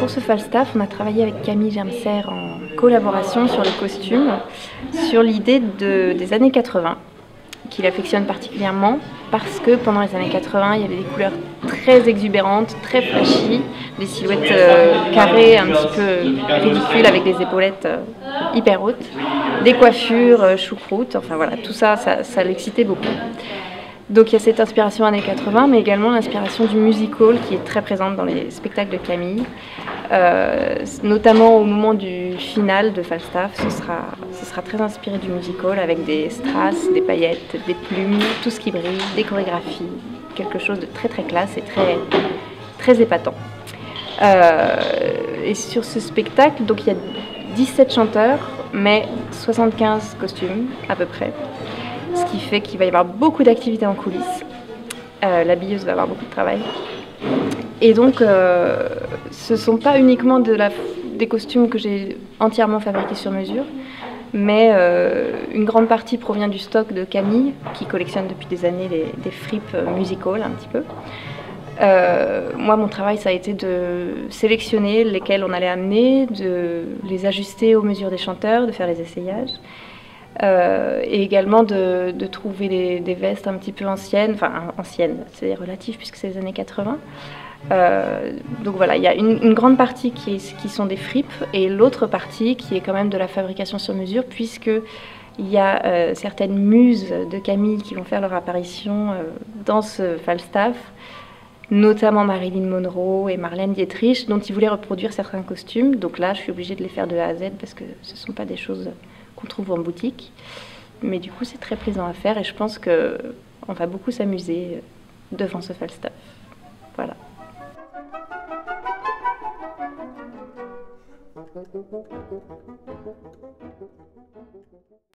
pour ce Falstaff, on a travaillé avec Camille Germser en collaboration sur le costume, sur l'idée des années 80, qu'il affectionne particulièrement parce que pendant les années 80, il y avait des couleurs très exubérantes, très flashy, des silhouettes carrées un petit peu ridicules avec des épaulettes hyper hautes, des coiffures choucroute, enfin voilà, tout ça, ça l'excitait beaucoup. Donc il y a cette inspiration années 80, mais également l'inspiration du musical qui est très présente dans les spectacles de Camille. Notamment au moment du final de Falstaff, ce sera très inspiré du musical avec des strass, des paillettes, des plumes, tout ce qui brille, des chorégraphies, quelque chose de très très classe et très, très épatant. Et sur ce spectacle, donc il y a 17 chanteurs, mais 75 costumes à peu près. Ce qui fait qu'il va y avoir beaucoup d'activités en coulisses. L'habilleuse va avoir beaucoup de travail. Et donc, ce ne sont pas uniquement des costumes que j'ai entièrement fabriqués sur mesure, mais une grande partie provient du stock de Camille, qui collectionne depuis des années des fripes musicales un petit peu. Moi, mon travail, ça a été de sélectionner lesquels on allait amener, de les ajuster aux mesures des chanteurs, de faire les essayages. Et également de trouver des vestes un petit peu anciennes, enfin anciennes, c'est relatif puisque c'est les années 80. Donc voilà, il y a une grande partie qui sont des fripes et l'autre partie qui est quand même de la fabrication sur mesure puisque il y a certaines muses de Camille qui vont faire leur apparition dans ce Falstaff, notamment Marilyn Monroe et Marlène Dietrich, dont ils voulaient reproduire certains costumes. Donc là, je suis obligée de les faire de A à Z parce que ce ne sont pas des choses qu'on trouve en boutique. Mais du coup, c'est très plaisant à faire et je pense qu'on va beaucoup s'amuser devant ce Falstaff. Voilà.